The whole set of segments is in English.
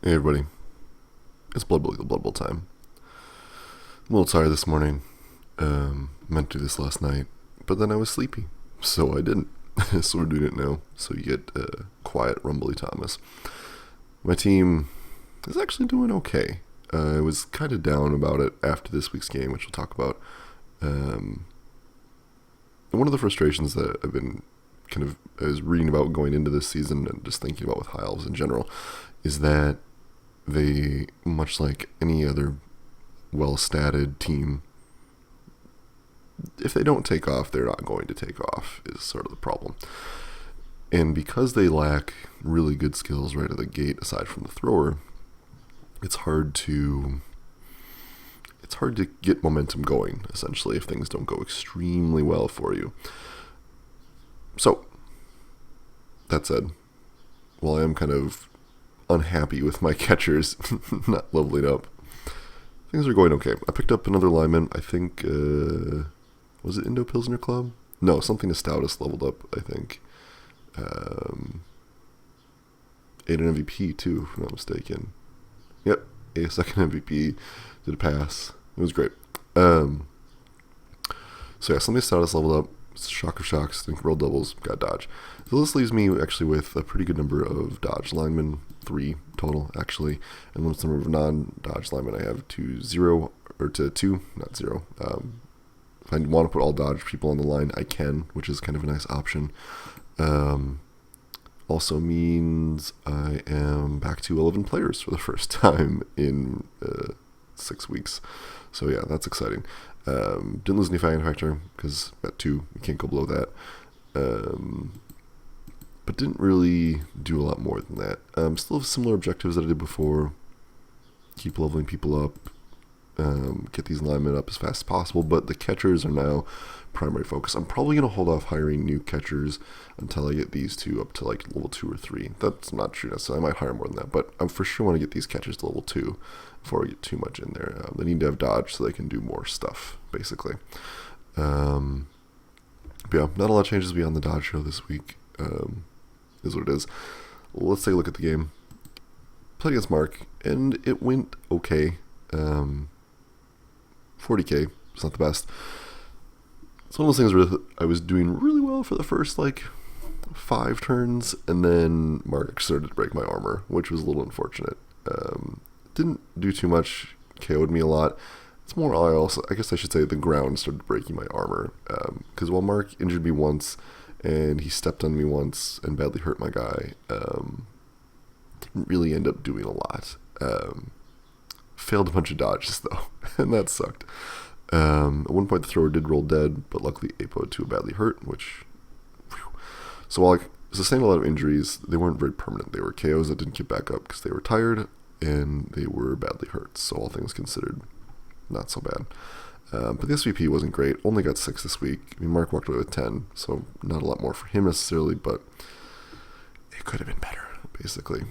Hey everybody, it's the Blood Bowl time. I'm a little tired this morning. Meant to do this last night, but then I was sleepy, so I didn't. So we're doing it now. So you get quiet, rumbly Thomas. My team is actually doing okay. I was kind of down about it after this week's game, which we'll talk about. And one of the frustrations that I've been I was reading about going into this season and just thinking about with High Elves in general is that they, much like any other well-statted team, if they don't take off, they're not going to take off, is sort of the problem. And because they lack really good skills right at the gate, aside from the thrower, it's hard to get momentum going, essentially, if things don't go extremely well for you. So, that said, while I am kind of unhappy with my catchers not leveling up, things are going okay. I picked up another lineman. I think, was it Indo Pilsner Club? No, something the stoutest leveled up, I think. Ate an MVP too, if I'm not mistaken. Yep, a second MVP, did a pass. It was great. So yeah, something stoutest leveled up. Shock of shocks, think roll doubles, got dodge. So this leaves me actually with a pretty good number of dodge linemen, 3 total actually, and the number of non-dodge linemen I have to 0, or to 2, not 0. If I want to put all dodge people on the line, I can, which is kind of a nice option. Also means I am back to 11 players for the first time in 6 weeks. So yeah, that's exciting. Didn't lose any fighting factor because at 2 you can't go below that. But didn't really do a lot more than that. Still have similar objectives that I did before. Keep leveling people up. Get these linemen up as fast as possible. But the catchers are now primary focus. I'm probably going to hold off hiring new catchers until I get these 2 up to like level 2 or 3. That's not true necessarily. I might hire more than that. But I for sure want to get these catchers to level 2 before I get too much in there. They need to have dodge so they can do more stuff, basically. But yeah, not a lot of changes beyond the dodge show this week. Is what it is. Well, let's take a look at the game. Played against Mark, and it went okay. 40k, it's not the best. It's one of those things where I was doing really well for the first, 5 turns, and then Mark started to break my armor, which was a little unfortunate. Didn't do too much, KO'd me a lot. It's more, I guess I should say the ground started breaking my armor, because while Mark injured me once, and he stepped on me once and badly hurt my guy, didn't really end up doing a lot. Failed a bunch of dodges, though, and that sucked. At one point, the thrower did roll dead, but luckily APO'd to a badly hurt, which... Whew. So while I sustained a lot of injuries, they weren't very permanent. They were KOs that didn't get back up because they were tired, and they were badly hurt, so all things considered, not so bad. But the SVP wasn't great. Only got 6 this week. I mean, Mark walked away with 10, so not a lot more for him necessarily, but it could have been better, basically.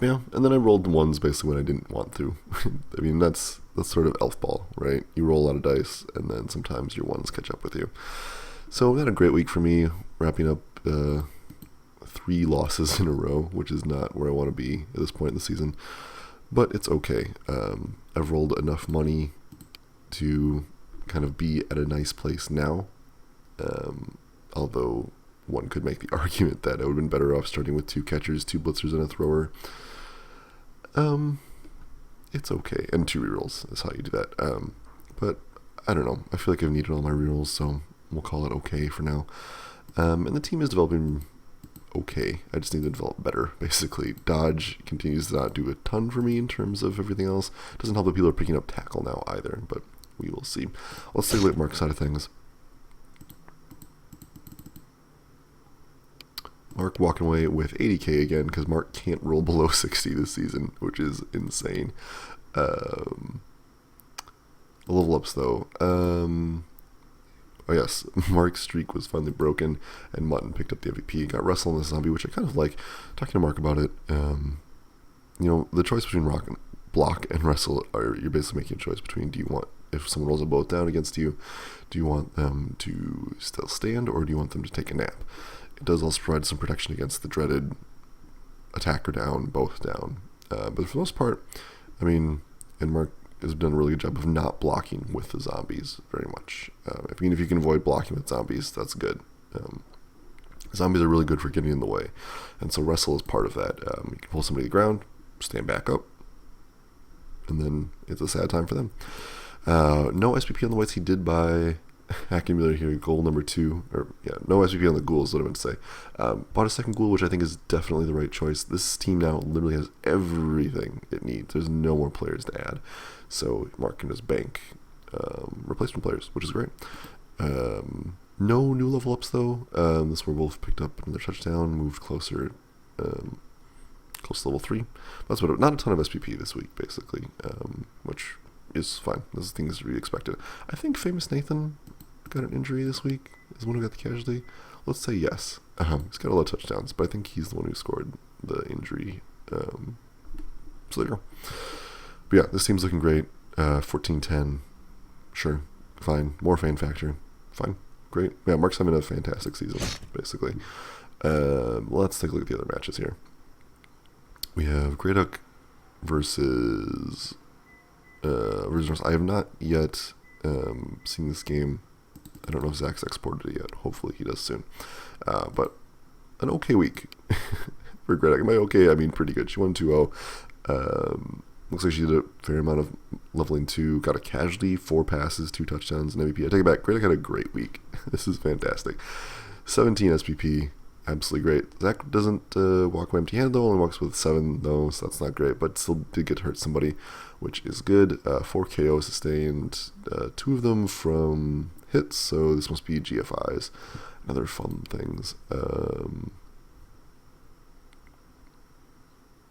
Yeah, and then I rolled the ones basically when I didn't want to. I mean, that's sort of elf ball, right? You roll a lot of dice, and then sometimes your ones catch up with you. So, had a great week for me, wrapping up 3 losses in a row, which is not where I want to be at this point in the season. But it's okay. I've rolled enough money to kind of be at a nice place now. Although one could make the argument that I would have been better off starting with 2 catchers, 2 blitzers, and a thrower. It's okay. And 2 rerolls is how you do that. But I don't know. I feel like I've needed all my rerolls, so we'll call it okay for now. And the team is developing okay. I just need to develop better, basically. Dodge continues to not do a ton for me in terms of everything else. Doesn't help that people are picking up tackle now either, but we will see. Let's take a look at Mark's side of things. Mark walking away with 80k again, because Mark can't roll below 60 this season, which is insane. Level ups, though. Oh yes, Mark's streak was finally broken, and Mutton picked up the MVP. Got Wrestle on the Zombie, which I kind of like. Talking to Mark about it, the choice between block and Wrestle, you're basically making a choice between, do you want, if someone rolls a boat down against you, do you want them to still stand, or do you want them to take a nap? It does also provide some protection against the dreaded attacker down, both down. But for the most part, I mean, and Mark has done a really good job of not blocking with the zombies very much. If you can avoid blocking with zombies, that's good. Zombies are really good for getting in the way, and so wrestle is part of that. You can pull somebody to the ground, stand back up, and then it's a sad time for them. No SPP on the whites. He did buy accumulator here, goal number 2, no SPP on the ghouls, what I meant to say. Bought a second ghoul, which I think is definitely the right choice. This team now literally has everything it needs. There's no more players to add, so Mark can just bank replacement players, which is great. No new level ups though. This were both picked up another touchdown, moved closer, close to level 3. That's what. Not a ton of SPP this week, basically, which is fine. This thing is to be expected. I think Famous Nathan got an injury this week. Is the one who got the casualty? Let's say yes. He's got a lot of touchdowns, but I think he's the one who scored the injury. So there you go. But yeah, this team's looking great. 14-10. Sure. Fine. More fan factor. Fine. Great. Yeah, Mark's having a fantastic season, basically. Let's take a look at the other matches here. We have Grey Duck versus Norse. I have not yet seen this game. I don't know if Zach's exported it yet. Hopefully he does soon. But an okay week for Grey Duck. By okay, I mean pretty good. She won 2-0. Looks like she did a fair amount of leveling 2. Got a casualty, 4 passes, 2 touchdowns, and MVP. I take it back. Grey Duck had a great week. This is fantastic. 17 SPP. Absolutely great. Zach doesn't walk away empty-handed though. Only walks with 7 though, so that's not great. But still did get to hurt somebody, which is good. 4 KO sustained. 2 of them from hits, so this must be GFIs. And other fun things.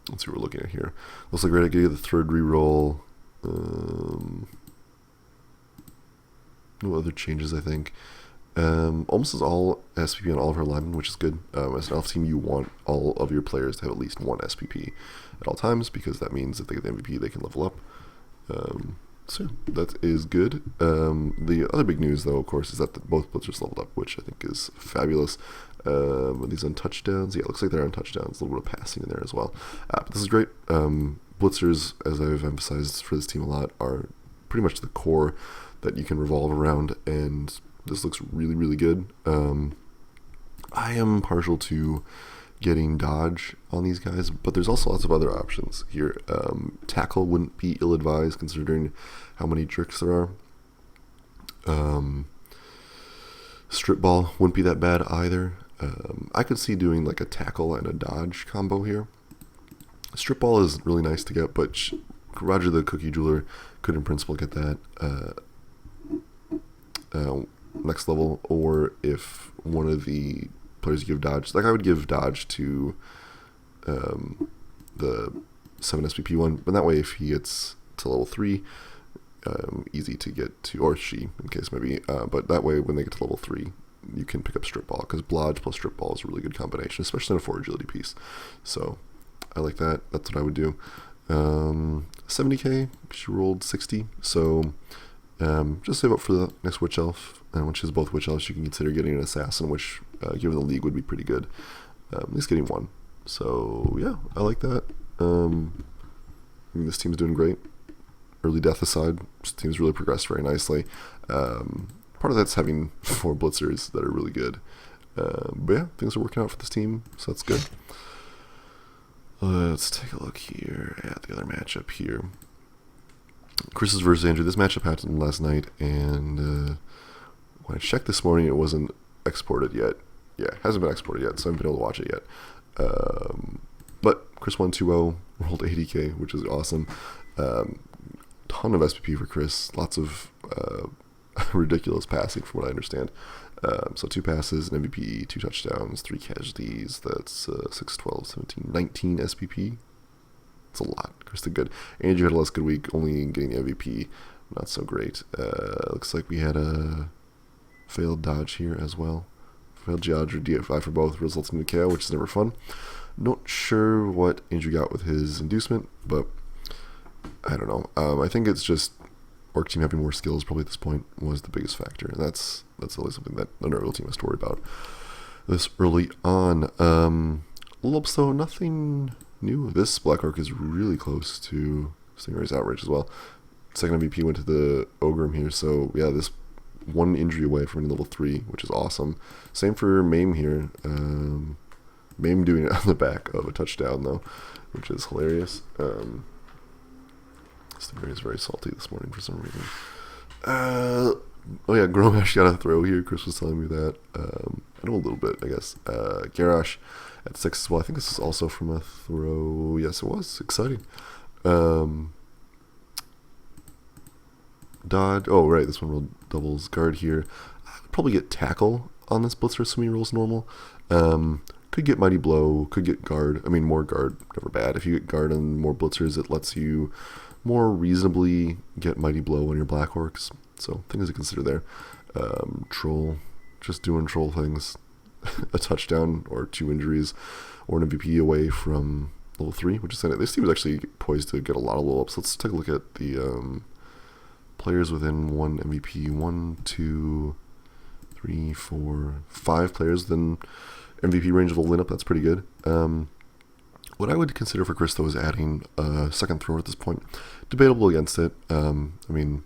Let's see what we're looking at here. Looks like Grey Duck gave the 3rd reroll. No other changes, I think. Almost as all SPP on all of her linemen, which is good. As an elf team, you want all of your players to have at least 1 SPP at all times, because that means if they get the MVP, they can level up. So that is good. The other big news, though, of course, is that both blitzers leveled up, which I think is fabulous. Are these on touchdowns? Yeah, it looks like they're on touchdowns. A little bit of passing in there as well. But this is great. Blitzers, as I've emphasized for this team a lot, are pretty much the core that you can revolve around, and this looks really, really good. I am partial to getting dodge on these guys, but there's also lots of other options here. Tackle wouldn't be ill-advised considering how many tricks there are. Strip ball wouldn't be that bad either. I could see doing like a tackle and a dodge combo here. Strip ball is really nice to get, but Roger the Cookie Jeweler could in principle get that next level, or if one of the players you give dodge, like I would give dodge to the 7 SPP one, but that way if he gets to level 3, easy to get to, or she in case maybe, but that way when they get to level 3 you can pick up strip ball, because blodge plus strip ball is a really good combination, especially in a 4 agility piece. So I like that. That's what I would do. 70k, she rolled 60, so just save up for the next witch elf, and when she has both witch elves you can consider getting an assassin, which given the league would be pretty good. At least getting 1. So yeah, I like that. I mean, this team's doing great. Early death aside, this team's really progressed very nicely. Part of that's having 4 blitzers that are really good. But yeah, things are working out for this team, so that's good. Let's take a look here at the other matchup here. Chris's versus Andrew. This matchup happened last night, and when I checked this morning, it wasn't exported yet. Yeah, it hasn't been exported yet, so I haven't been able to watch it yet. But Chris won 2-0, rolled 80k, which is awesome. Ton of SPP for Chris. Lots of ridiculous passing, from what I understand. So 2 passes, an MVP, 2 touchdowns, 3 casualties. That's 6, 12, 17, 19 SPP. It's a lot. Chris did good. Andrew had a less good week, only getting the MVP. Not so great. Looks like we had a failed dodge here as well. Failed dodge or DFI for both, resulting in a KO, which is never fun. Not sure what Andrew got with his inducement, but I don't know. I think it's just Orc team having more skills probably at this point was the biggest factor. And that's always something that the real team has to worry about this early on. Lobs though, nothing new. This Black Orc is really close to Stingray's Outrage as well. Second MVP went to the Ogrim here, so yeah, this one injury away from level 3, which is awesome. Same for Maim here. Maim doing it on the back of a touchdown though, which is hilarious. Stingray is very salty this morning for some reason. Oh yeah, Gromash got a throw here. Chris was telling me that. I know a little bit, I guess. Garrosh at 6 as well. I think this is also from a throw. Yes, it was. Exciting. Dodge. Oh, right. This one rolled doubles guard here. I would probably get tackle on this blitzer, assuming he rolls normal. Could get mighty blow. Could get guard. I mean, more guard. Never bad. If you get guard on more blitzers, it lets you more reasonably get mighty blow on your black orcs. So things to consider there. Troll. Just doing troll things. A touchdown or 2 injuries or an MVP away from level 3, which is this team is actually poised to get a lot of level ups. Let's take a look at the players within 1 MVP. 1, 2, 3, 4, 5 players within MVP range of a lineup. That's pretty good. What I would consider for Chris though is adding a second thrower at this point. Debatable against it. I mean,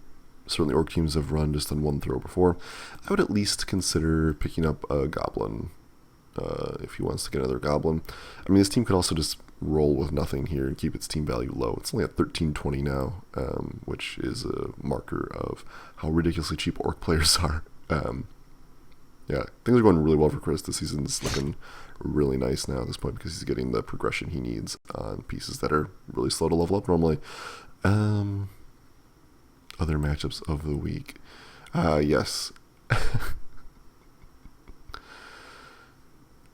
certainly orc teams have run just on 1 throw before. I would at least consider picking up a goblin if he wants to get another goblin. I mean, this team could also just roll with nothing here and keep its team value low. It's only at 1320 now, which is a marker of how ridiculously cheap orc players are. Yeah, things are going really well for Chris. This season's looking really nice now at this point because he's getting the progression he needs on pieces that are really slow to level up normally. Other matchups of the week. Yes.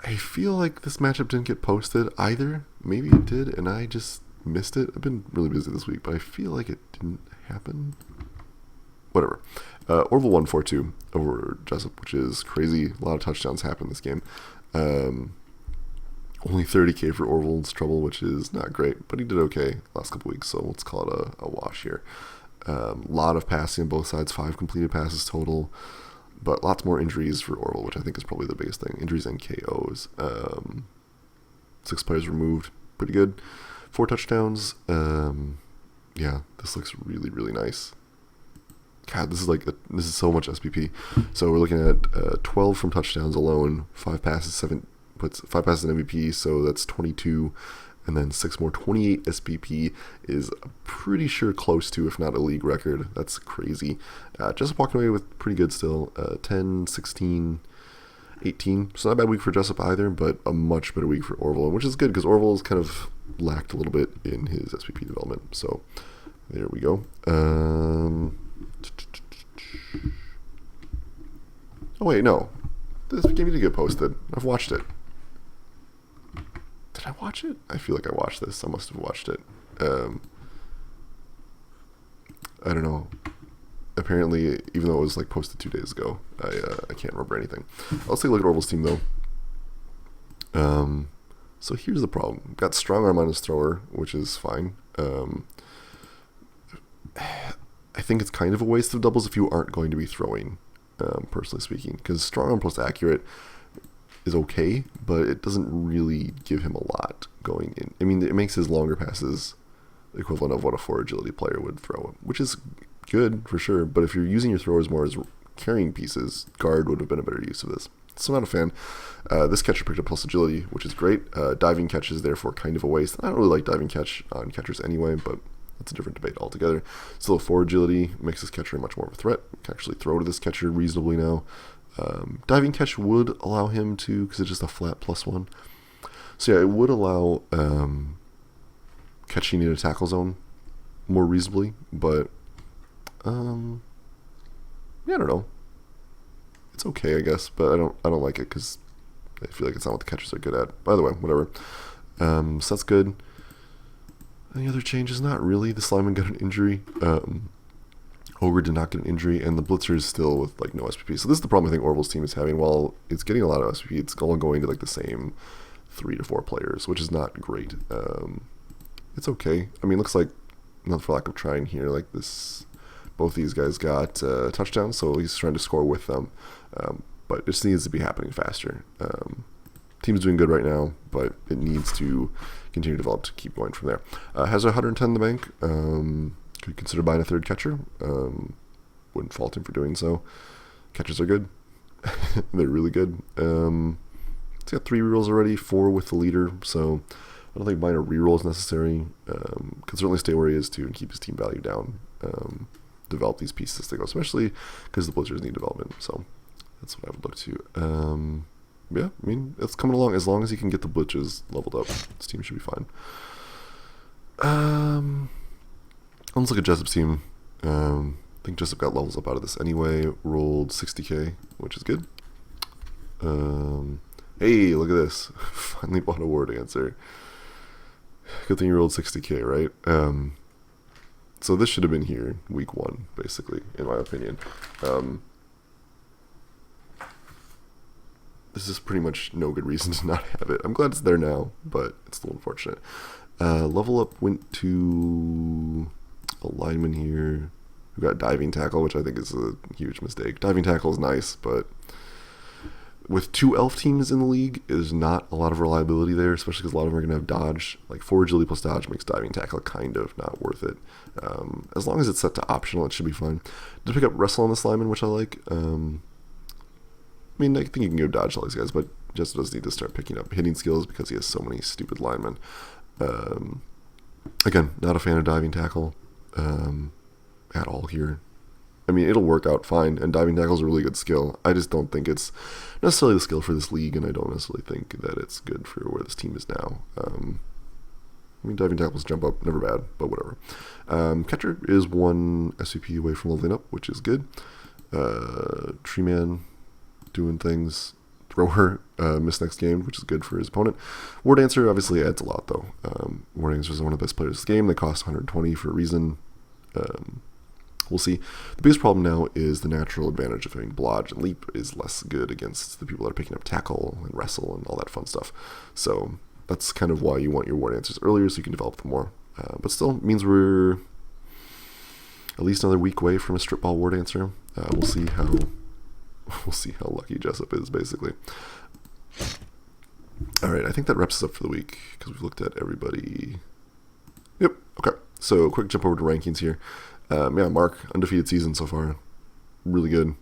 I feel like this matchup didn't get posted either. Maybe it did, and I just missed it. I've been really busy this week, but I feel like it didn't happen. Whatever. Orville 142 over Jessup, which is crazy. A lot of touchdowns happen this game. Only 30k for Orville's trouble, which is not great, but he did okay last couple weeks, so let's call it a wash here. Lot of passing on both sides, 5 completed passes total, but lots more injuries for Orville, which I think is probably the biggest thing. Injuries and KOs. 6 players removed, pretty good. 4 touchdowns. Yeah, this looks really, really nice. God, this is so much SPP. So we're looking at 12 from touchdowns alone, 5 passes, 7 puts 5 passes in MVP, so that's 22. And then 6 more, 28 SPP is pretty sure close to, if not a league record. That's crazy. Jessup walking away with pretty good still. 10, 16, 18. So not a bad week for Jessup either, but a much better week for Orville, which is good because Orville's kind of lacked a little bit in his SPP development. So there we go. Oh wait, no. This game didn't get posted. I've watched it. Did I watch it? I feel like I watched this. I must have watched it. I don't know. Apparently, even though it was like posted 2 days ago, I can't remember anything. Let's take a look at Orville's team though. So here's the problem. Got strong arm on his thrower, which is fine. I think it's kind of a waste of doubles if you aren't going to be throwing, personally speaking, because strong arm plus accurate is okay, but it doesn't really give him a lot going in. I mean, it makes his longer passes equivalent of what a 4 agility player would throw, which is good for sure, but if you're using your throwers more as carrying pieces, guard would have been a better use of this. So I'm not a fan. This catcher picked up plus agility, which is great. Diving catch is therefore kind of a waste. I don't really like diving catch on catchers anyway, but that's a different debate altogether. Still, 4 agility makes this catcher much more of a threat. You can actually throw to this catcher reasonably now. Diving catch would allow him to, because it's just a flat +1. So yeah, it would allow catching in a tackle zone more reasonably, but yeah, I don't know. It's okay, I guess, but I don't like it because I feel like it's not what the catchers are good at. By the way, whatever. So that's good. Any other changes? Not really. The Slimeman got an injury. Ogre did not get an injury, and the Blitzer is still with like no SPP. So this is the problem I think Orville's team is having. While it's getting a lot of SPP, it's all going to like the same 3 to 4 players, which is not great. It's okay. I mean, looks like, not for lack of trying here, like this, both these guys got touchdowns, so he's trying to score with them. But it just needs to be happening faster. Team's doing good right now, but it needs to continue to develop to keep going from there. Has 110 in the bank. Could consider buying a third catcher. Wouldn't fault him for doing so. Catchers are good. They're really good. He's got 3 rerolls already, 4 with the leader, so I don't think buying a reroll is necessary. Can certainly stay where he is too and keep his team value down. Develop these pieces as they go, especially because the Blitzers need development. So that's what I would look to. Yeah, I mean, it's coming along. As long as he can get the Blitzers leveled up, this team should be fine. Let's look at Jessup's team. I think Jessup got levels up out of this anyway. Rolled 60k, which is good. Hey, look at this. Finally bought a War Dancer. Good thing you rolled 60k, right? So this should have been here week 1, basically, in my opinion. This is pretty much no good reason to not have it. I'm glad it's there now, but it's still unfortunate. Level up went to a lineman here who got diving tackle, which I think is a huge mistake. Diving tackle is nice, but with 2 elf teams in the league, there's not a lot of reliability there, especially because a lot of them are going to have dodge. Like 4 agility plus dodge makes diving tackle kind of not worth it. As long as it's set to optional, it should be fine. Did pick up wrestle on this lineman, which I like. I mean, I think you can go dodge all these guys, but just does need to start picking up hitting skills because he has so many stupid linemen. Again, not a fan of diving tackle at all here. I mean, it'll work out fine, and diving tackle is a really good skill. I just don't think it's necessarily the skill for this league, and I don't necessarily think that it's good for where this team is now. I mean, diving tackles jump up, never bad, but whatever. Catcher is 1 SVP away from leveling up, which is good. Tree Man doing things. Thrower missed next game, which is good for his opponent. War Dancer obviously adds a lot, though. War Dancer is one of the best players in this game. They cost 120 for a reason. We'll see. The biggest problem now is the natural advantage of having Blodge and Leap is less good against the people that are picking up Tackle and Wrestle and all that fun stuff. So that's kind of why you want your War Dancers earlier so you can develop them more. But still means we're at least another week away from a Strip Ball War Dancer. We'll see how lucky Jessup is, basically. All right, I think that wraps us up for the week because we've looked at everybody. Yep. Okay. So quick jump over to rankings here. Yeah, Mark, undefeated season so far. Really good.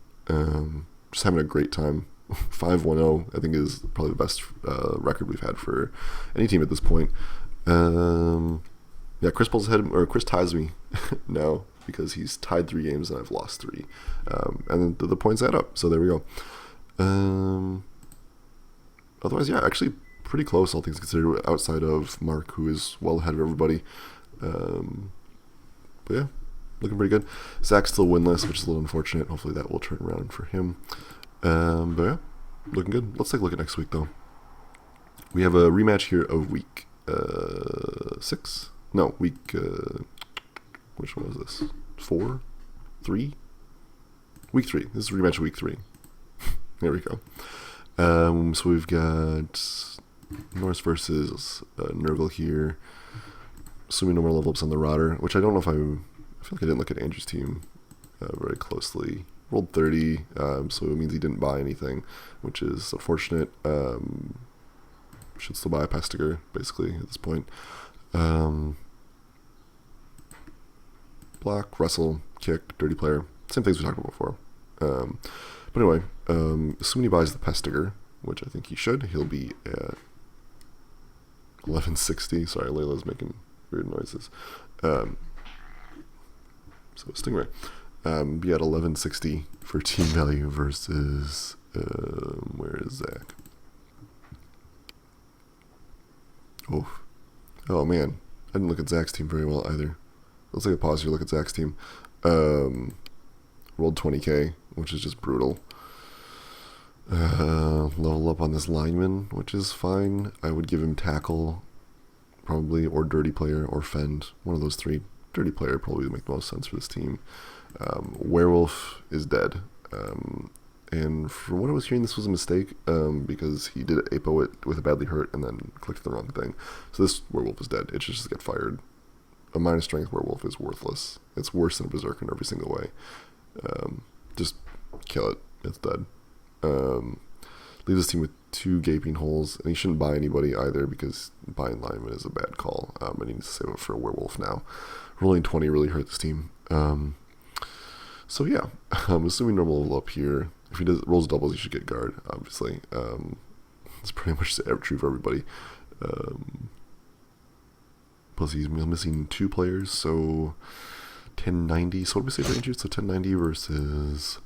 Just having a great time. 5-1-0, I think, is probably the best record we've had for any team at this point. Yeah, Chris ties me now because he's tied 3 games and I've lost 3. And then the points add up, so there we go. Otherwise, yeah, actually pretty close, all things considered, outside of Mark, who is well ahead of everybody. But yeah, looking pretty good. Zach's still winless, which is a little unfortunate. Hopefully that will turn around for him. But yeah, looking good. Let's take a look at next week, though. We have a rematch here of week 6. No, week... which one was this? 4? 3? Week 3. This is a rematch of week 3. There we go. So we've got Norse versus Nurgle here. Assuming no more level ups on the Rodder, which I don't know if I feel like I didn't look at Andrew's team very closely. Rolled 30, so it means he didn't buy anything, which is unfortunate. Should still buy a Pestiger, basically, at this point. Block, wrestle, kick, dirty player. Same things we talked about before. But anyway, assuming he buys the Pestiger, which I think he should, he'll be at 1160. Sorry, Layla's making weird noises. So Stingray. Be at 1160 for team value versus where is Zach? Oh man, I didn't look at Zach's team very well either. Let's take a pause here. Look at Zach's team. Rolled 20k, which is just brutal. Level up on this lineman, which is fine. I would give him tackle, probably, or dirty player, or fend. One of those 3. Dirty player probably would make the most sense for this team. Werewolf is dead. And from what I was hearing, this was a mistake because he did APO it with a badly hurt and then clicked the wrong thing. So this werewolf is dead. It should just get fired. A minus strength werewolf is worthless. It's worse than a berserker in every single way. Just kill it. It's dead. Leave leaves this team with 2 gaping holes, and he shouldn't buy anybody either because buying lineman is a bad call. And he needs to save up for a werewolf now. Rolling 20 really hurt this team. So yeah, I'm assuming normal level up here. If he rolls doubles, he should get guard, obviously. It's pretty much true for everybody. Plus he's missing 2 players, so 1090. So what do we say for injuries? So 1090 versus...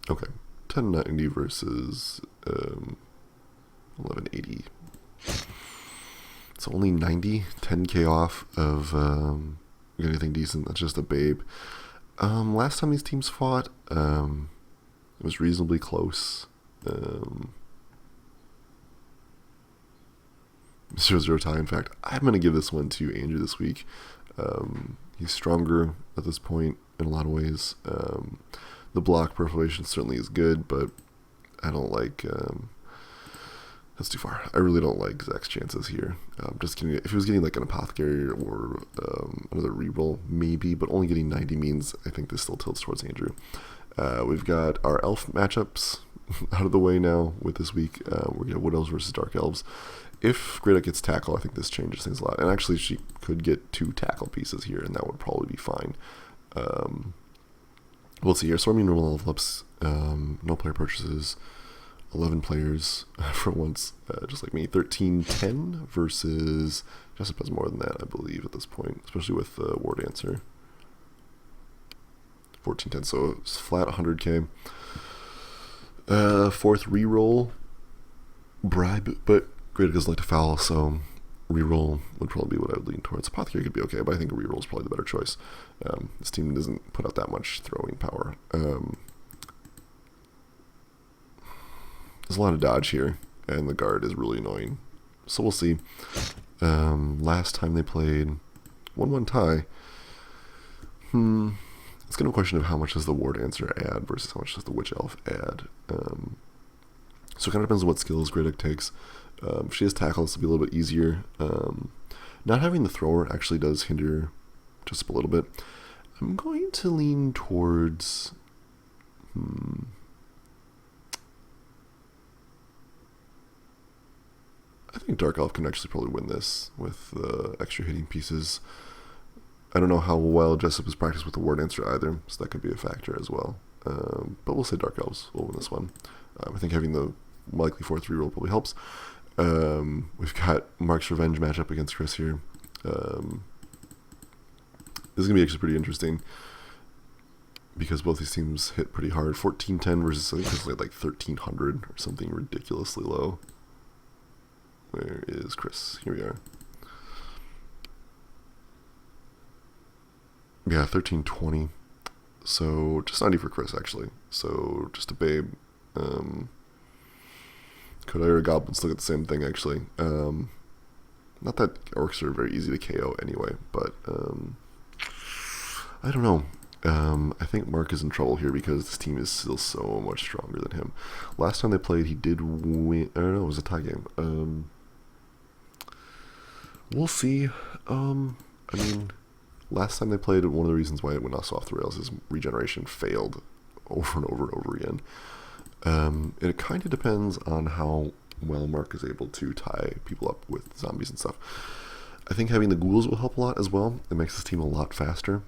Okay, 1090 versus 1180. So only 90, 10k off of anything decent. That's just a babe. Last time these teams fought, it was reasonably close. 0-0 tie. In fact, I'm going to give this one to Andrew this week. He's stronger at this point in a lot of ways. The block preparation certainly is good, but I don't like... that's too far. I really don't like Zach's chances here. Just kidding. If he was getting like an apothecary or another reroll, maybe, but only getting 90 means I think this still tilts towards Andrew. We've got our elf matchups out of the way now with this week. We got Wood Elves versus Dark Elves. If Greta gets tackle, I think this changes things a lot. And actually, she could get 2 tackle pieces here, and that would probably be fine. We'll see here. Swarming normal level ups, no player purchases, 11 players for once, just like me. 1310 versus Jessup has more than that, I believe, at this point, especially with War Dancer. 1410, so it's flat 100k. 4th reroll, bribe, but Greta doesn't like to foul, so reroll would probably be what I would lean towards. Apothecary could be okay, but I think a reroll is probably the better choice. This team doesn't put out that much throwing power. There's a lot of dodge here, and the guard is really annoying. So we'll see. Last time they played 1-1 tie. It's going to be a question of how much does the War Dancer add versus how much does the Witch Elf add. So it kind of depends on what skills Greta takes. If she has tackle, this will be a little bit easier. Not having the thrower actually does hinder just a little bit. I'm going to lean towards... I think Dark Elf can actually probably win this with extra hitting pieces. I don't know how well Jessup has practiced with the War Dancer either, so that could be a factor as well. But we'll say Dark Elves will win this one. I think having the likely 4th reroll probably helps. We've got Mark's Revenge matchup against Chris here. This is going to be actually pretty interesting because both these teams hit pretty hard. 1410 versus, I think it's like 1300 or something ridiculously low. Where is Chris? Here we are. Yeah, 1320. So just 90 for Chris, actually. So just a babe. Could I or a goblin still get the same thing, actually? Not that orcs are very easy to KO anyway, but I don't know. I think Mark is in trouble here because this team is still so much stronger than him. Last time they played, he did win. I don't know, it was a tie game. We'll see. I mean, last time they played, one of the reasons why it went off the rails is regeneration failed over and over and over again. It kind of depends on how well Mark is able to tie people up with zombies and stuff. I think having the ghouls will help a lot as well. It makes this team a lot faster.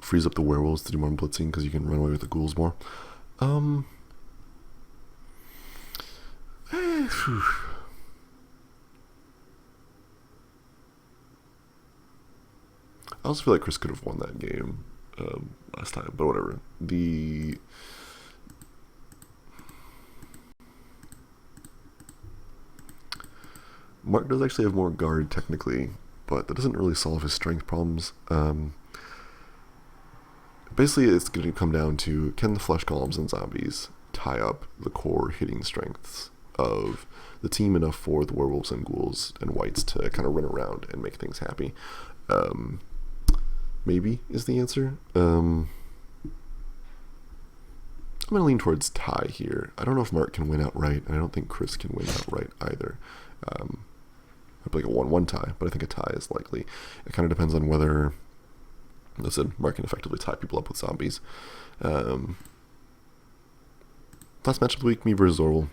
Frees up the werewolves to do more blitzing because you can run away with the ghouls more. I also feel like Chris could have won that game last time, but whatever. Mark does actually have more guard technically, but that doesn't really solve his strength problems. Basically, it's going to come down to, can the flesh golems and zombies tie up the core hitting strengths of the team enough for the werewolves and ghouls and wights to kind of run around and make things happy? Maybe is the answer. I'm going to lean towards tie here. I don't know if Mark can win outright, and I don't think Chris can win outright either. I'd like a 1-1 tie, but I think a tie is likely. It kind of depends on whether Listen, Mark can effectively tie people up with zombies. Last match of the week, me versus Orville.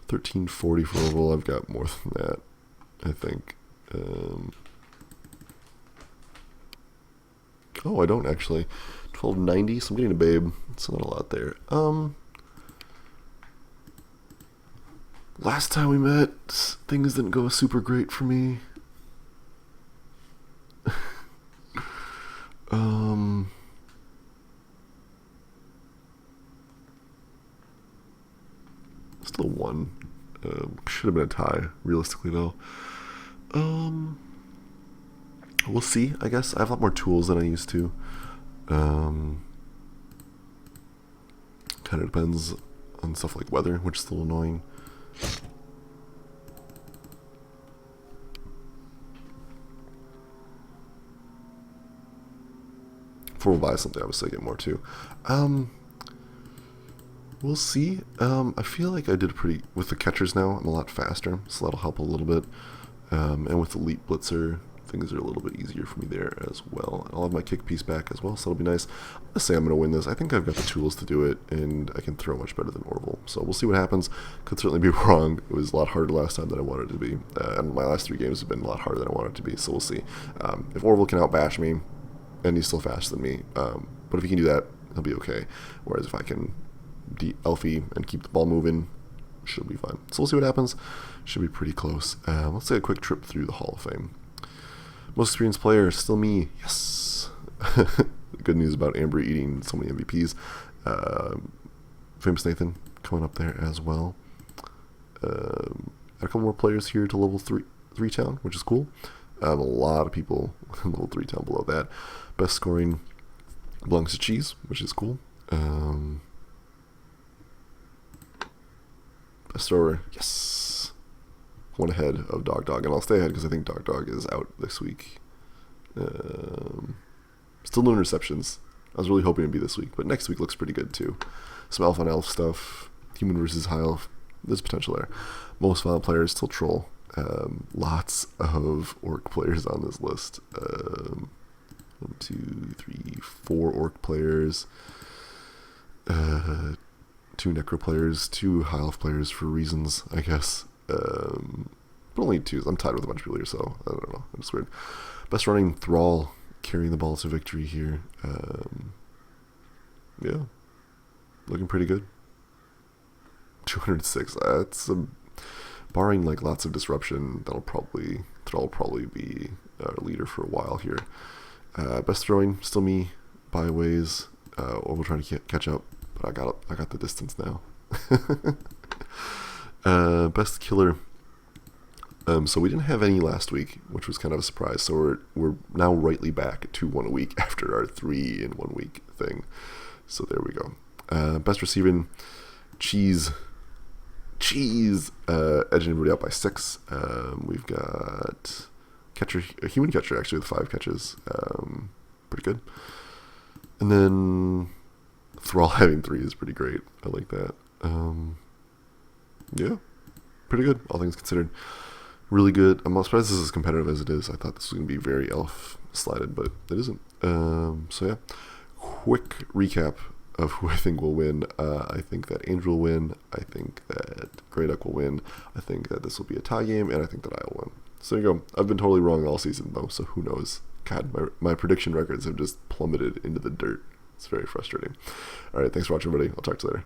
1340 for Orville. I've got more than that, I think. Oh, I don't actually. 1290, so I'm getting a babe. It's not a lot there. Last time we met, things didn't go super great for me. Still one. Should have been a tie, realistically, though. We'll see, I guess. I have a lot more tools than I used to. Kind of depends on stuff like weather, which is still annoying. Before we'll buy something, obviously I get more too. We'll see. I feel like I did pretty with the catchers now. I'm a lot faster, so that'll help a little bit. And with the Elite Blitzer, things are a little bit easier for me there as well. I'll have my kick piece back as well, so that'll be nice. I'm gonna say I'm gonna win this. I think I've got the tools to do it, and I can throw much better than Orville. So we'll see what happens. Could certainly be wrong. It was a lot harder last time than I wanted it to be, and my last 3 games have been a lot harder than I wanted it to be. So we'll see. If Orville can outbash me, and he's still faster than me, but if he can do that, he'll be okay. Whereas if I can de-Elfie and keep the ball moving, should be fine. So we'll see what happens. Should be pretty close. Let's take a quick trip through the Hall of Fame. Most experienced player, still me. Yes. Good news about Amber eating so many MVPs. Famous Nathan coming up there as well. A couple more players here to level 3 town, which is cool. A lot of people in level 3 town below that. Best scoring belongs to Cheese, which is cool. Best thrower, yes. One ahead of Dog, and I'll stay ahead because I think Dog is out this week. Still no interceptions. I was really hoping it'd be this week, but next week looks pretty good too. Some elf on elf stuff, human versus high elf. There's potential there. Most violent players still troll. Lots of orc players on this list. 1, 2, 3, 4 orc players. 2 necro players, 2 high elf players for reasons, I guess. But only 2. I'm tied with a bunch of people here, so I don't know. It's weird. Best running Thrall, carrying the ball to victory here. Yeah, looking pretty good. 206. That's barring like lots of disruption. Thrall will probably be our leader for a while here. Best throwing, still me by a ways. We're trying to catch up, but I got the distance now. Best killer. So we didn't have any last week, which was kind of a surprise. So we're now rightly back to 1 a week after our 3 in 1 week thing. So there we go. Best receiving, Cheese, edging everybody out by 6. We've got catcher, a human catcher actually with 5 catches. Pretty good. And then Thrall having 3 is pretty great. I like that. Yeah, pretty good, all things considered. Really good. I'm not surprised this is as competitive as it is. I thought this was going to be very elf-slided, but it isn't. So yeah, quick recap of who I think will win. I think that Andrew will win. I think that Grey Duck will win. I think that this will be a tie game, and I think that I will win. So there you go. I've been totally wrong all season, though, so who knows. God, my prediction records have just plummeted into the dirt. It's very frustrating. All right, thanks for watching, everybody. I'll talk to you later.